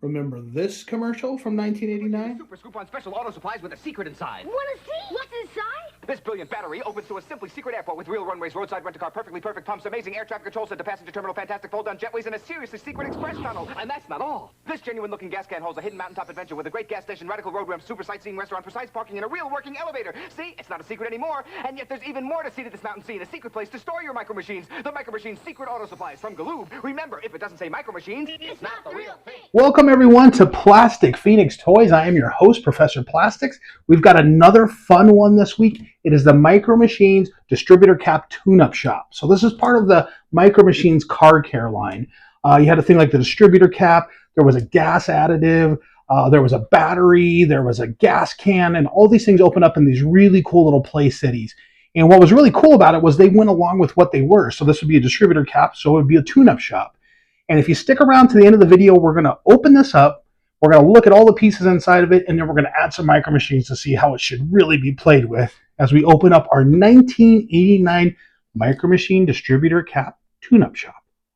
Remember this commercial from 1989? Super Scoop on special auto supplies with a secret inside. Want to see? What's inside? This brilliant battery opens to a simply secret airport with real runways, roadside rent-a-car, perfectly perfect pumps, amazing air traffic control center, passenger terminal, fantastic fold-down jetways, and a seriously secret express tunnel. And that's not all. This genuine-looking gas can holds a hidden mountaintop adventure with a great gas station, radical road ramp, super sightseeing restaurant, precise parking, and a real working elevator. See? It's not a secret anymore. And yet there's even more to see to this mountain scene. A secret place to store your micromachines. The Micromachines Secret Auto Supplies from Galoob. Remember, if it doesn't say micromachines, it's not the real thing. Welcome everyone to Plastic Phoenix Toys. I am your host, Professor Plastics. We've got another fun one this week. It is the Micromachines Distributor Cap Tune-Up Shop. So this is part of the Micromachines car care line. You had a thing like the distributor cap, there was a gas additive, there was a battery, there was a gas can, and all these things open up in these really cool little play cities. And what was really cool about it was they went along with what they were. So this would be a distributor cap, so it would be a tune-up shop. And if you stick around to the end of the video, we're going to open this up, we're going to look at all the pieces inside of it, and then we're going to add some micromachines to see how it should really be played with as we open up our 1989 Micromachine Distributor Cap Tune-Up Shop.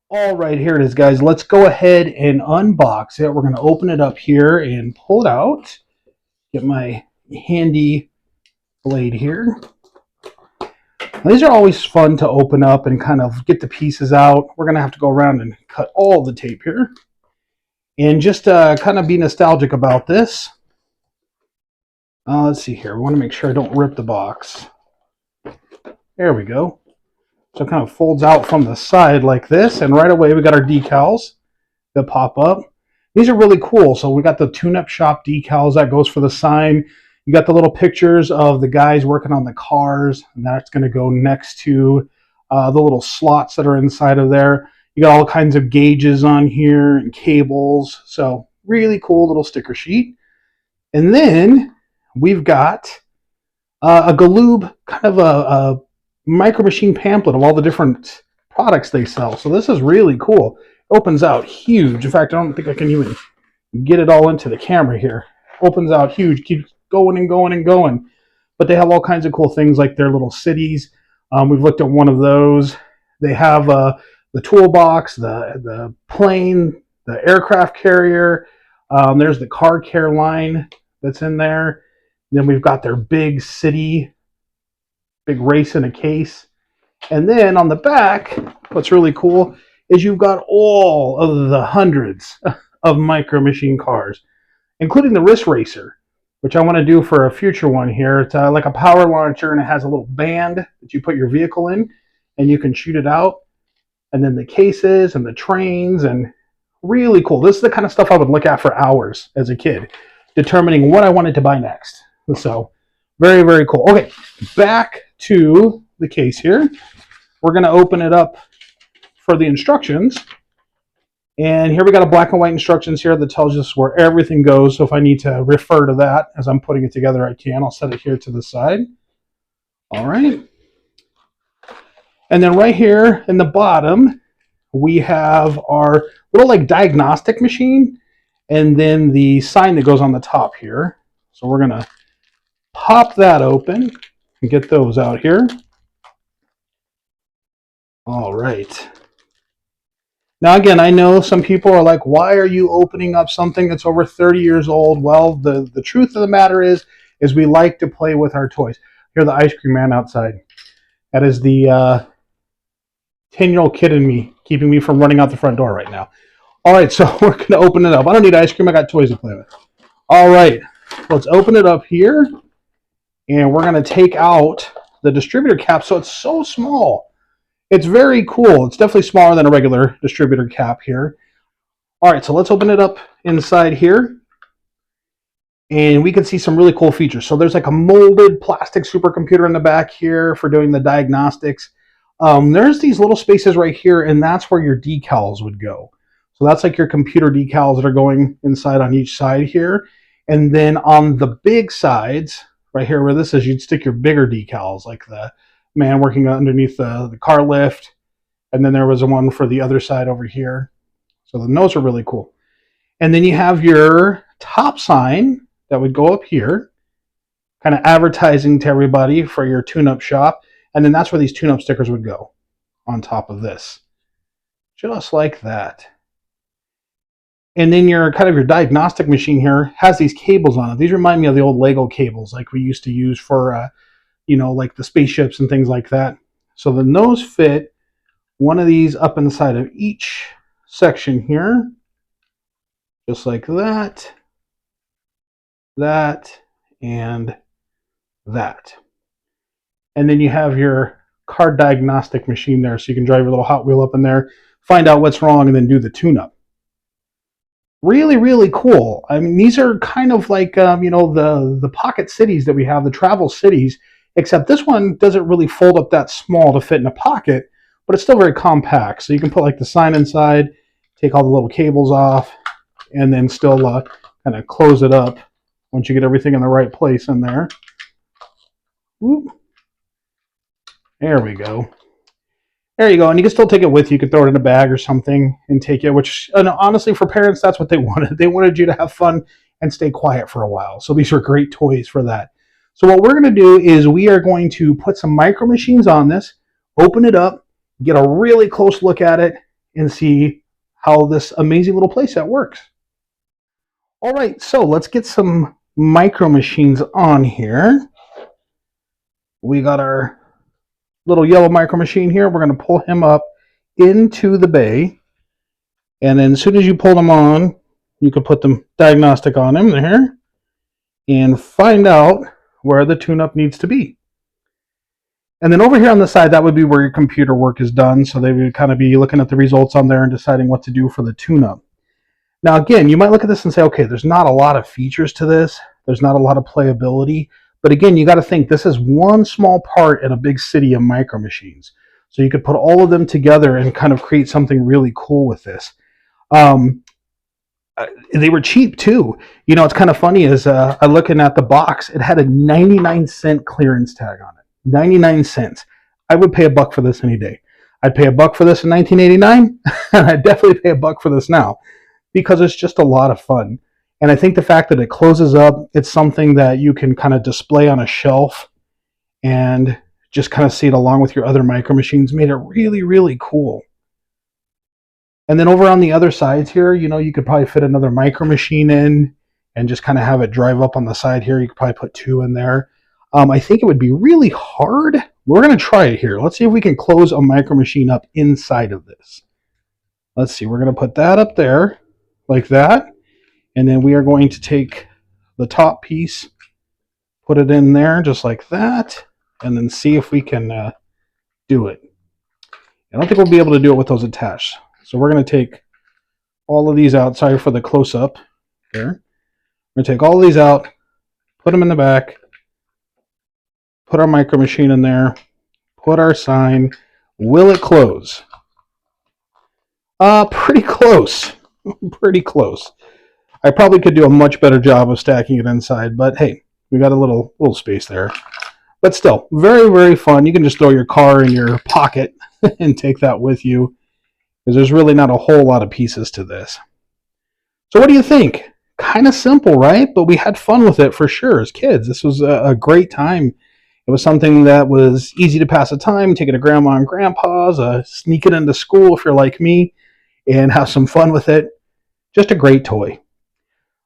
All right, here it is, guys. Let's go ahead and unbox it. We're going to open it up here and pull it out. Get my handy blade here. These are always fun to open up and kind of get the pieces out. We're going to have to go around and cut all the tape here. And just kind of be nostalgic about this. Let's see here. We want to make sure I don't rip the box. There we go. So it kind of folds out from the side like this. And right away we got our decals that pop up. These are really cool. So we got the tune-up shop decals. That goes for the sign. You got the little pictures of the guys working on the cars, and that's going to go next to the little slots that are inside of there. You got all kinds of gauges on here and cables. So really cool little sticker sheet. And then we've got a Galoob, kind of a micromachine pamphlet of all the different products they sell. So this is really cool. It opens out huge. In fact, I don't think I can even get it all into the camera here. Opens out huge. Keeps going and going and going. But they have all kinds of cool things like their little cities. We've looked at one of those. They have the toolbox, the plane, the aircraft carrier. There's the car care line that's in there. Then we've got their big city, big race in a case. And then on the back, what's really cool is you've got all of the hundreds of micromachine cars, including the wrist racer, which I want to do for a future one here. It's like a power launcher, and it has a little band that you put your vehicle in, and you can shoot it out. And then the cases and the trains, and really cool. This is the kind of stuff I would look at for hours as a kid, determining what I wanted to buy next. So very, very cool. Okay, back to the case here. We're going to open it up for the instructions. And here we got a black and white instructions here that tells us where everything goes. So if I need to refer to that as I'm putting it together, I can. I'll set it here to the side. All right. And then right here in the bottom, we have our little like diagnostic machine, and then the sign that goes on the top here. So we're going to pop that open and get those out here. All right. Now, again, I know some people are like, why are you opening up something that's over 30 years old? Well, the truth of the matter is we like to play with our toys. Here's the ice cream man outside. That is the 10-year-old kid in me keeping me from running out the front door right now. All right, so we're going to open it up. I don't need ice cream. I got toys to play with. All right, let's open it up here. And we're going to take out the distributor cap. So it's so small. It's very cool. It's definitely smaller than a regular distributor cap here. All right, so let's open it up inside here. And we can see some really cool features. So there's like a molded plastic supercomputer in the back here for doing the diagnostics. There's these little spaces right here, and that's where your decals would go. So that's like your computer decals that are going inside on each side here. And then on the big sides, right here where this is, you'd stick your bigger decals, like the man working underneath the car lift. And then there was one for the other side over here. So those are really cool. And then you have your top sign that would go up here, kind of advertising to everybody for your tune-up shop. And then that's where these tune-up stickers would go on top of this. Just like that. And then your kind of your diagnostic machine here has these cables on it. These remind me of the old Lego cables like we used to use for, like the spaceships and things like that. So the nose fit one of these up inside of each section here, just like that, that, and that. And then you have your car diagnostic machine there, so you can drive your little Hot Wheel up in there, find out what's wrong, and then do the tune-up. Really, really cool. I mean, these are kind of like, the pocket cities that we have, the travel cities, except this one doesn't really fold up that small to fit in a pocket, but it's still very compact. So you can put like the sign inside, take all the little cables off, and then still kind of close it up once you get everything in the right place in there. Whoop. There we go. There you go. And you can still take it with you. You can throw it in a bag or something and take it, which, honestly, for parents, that's what they wanted. They wanted you to have fun and stay quiet for a while. So these are great toys for that. So what we're going to do is we are going to put some micro machines on this, open it up, get a really close look at it, and see how this amazing little playset works. All right, so let's get some micro machines on here. We got our little yellow micro machine here. We're going to pull him up into the bay, and then as soon as you pull him on, you can put the diagnostic on him there and find out where the tune-up needs to be. And then over here on the side, that would be where your computer work is done. So they would kind of be looking at the results on there and deciding what to do for the tune-up. Now, again, you might look at this and say, okay, there's not a lot of features to this. There's not a lot of playability. But again, you got to think this is one small part in a big city of micro machines. So you could put all of them together and kind of create something really cool with this. They were cheap too. It's kind of funny is I'm looking at the box. It had a 99-cent clearance tag on it. 99 cents. I would pay $1 for this any day. I'd pay $1 for this in 1989, and I'd definitely pay $1 for this now because it's just a lot of fun. And I think the fact that it closes up, it's something that you can kind of display on a shelf and just kind of see it along with your other micro machines, made it really, really cool. And then over on the other sides here, you could probably fit another micro machine in and just kind of have it drive up on the side here. You could probably put 2 in there. I think it would be really hard. We're going to try it here. Let's see if we can close a micro machine up inside of this. Let's see. We're going to put that up there like that. And then we are going to take the top piece, put it in there just like that, and then see if we can do it. I don't think we'll be able to do it with those attached. So we're going to take all of these out. Sorry for the close-up there. We're going to take all of these out, put them in the back, put our micro machine in there, put our sign. Will it close? Pretty close. Pretty close. I probably could do a much better job of stacking it inside, but hey, we got a little space there. But still, very, very fun. You can just throw your car in your pocket and take that with you, because there's really not a whole lot of pieces to this. So what do you think? Kind of simple, right? But we had fun with it for sure as kids. This was a great time. It was something that was easy to pass the time, take it to grandma and grandpa's, sneak it into school if you're like me, and have some fun with it. Just a great toy.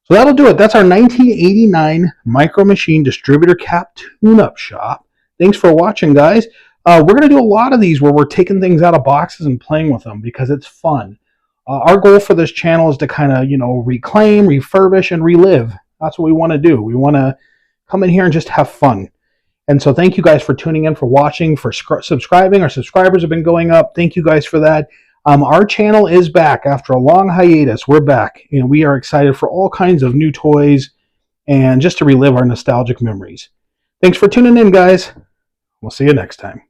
So that'll do it. That's our 1989 Micro Machine Distributor Cap Tune-Up Shop. Thanks for watching, guys. We're going to do a lot of these where we're taking things out of boxes and playing with them because it's fun. Our goal for this channel is to kind of, reclaim, refurbish, and relive. That's what we want to do. We want to come in here and just have fun. And so thank you guys for tuning in, for watching, for subscribing. Our subscribers have been going up. Thank you guys for that. Our channel is back after a long hiatus. We're back, and we are excited for all kinds of new toys and just to relive our nostalgic memories. Thanks for tuning in, guys. We'll see you next time.